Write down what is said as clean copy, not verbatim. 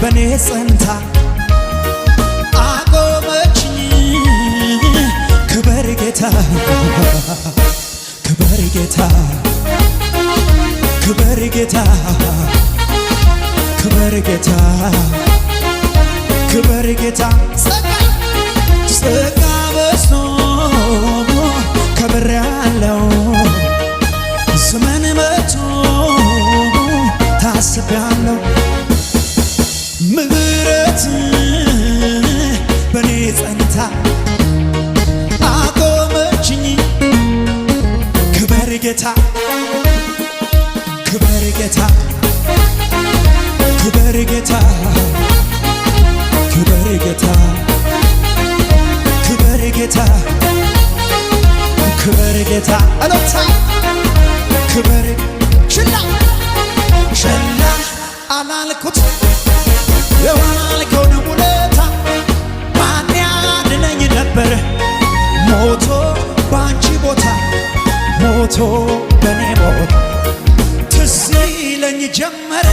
በኔ ጸንታ አቆመችኝ ክበር ጌታ ክበር ጌታ ክበር ጌታ ክበር ጌታ ክበር ጌታ ጸጋ በዝቶ ከብሬያለሁ ዘመን መጥቶ ታስቤያለሁ ምሕረት በኔ ጸንታ አቆመችኝ ክበር ጌታ ክበር ጌታ ክበር ጌታ ክበር ጌታ ክበር ጌታ ክበር ጌታ አለታ ክበር ችላ ችላ አላልኩት የዋልከውን ውለታ ማን ያድነኝ ነበር ሞቶ ባንቺ ቦታ ሞቶ በኔ ሞት ትዝ ይለኝ ጀመረ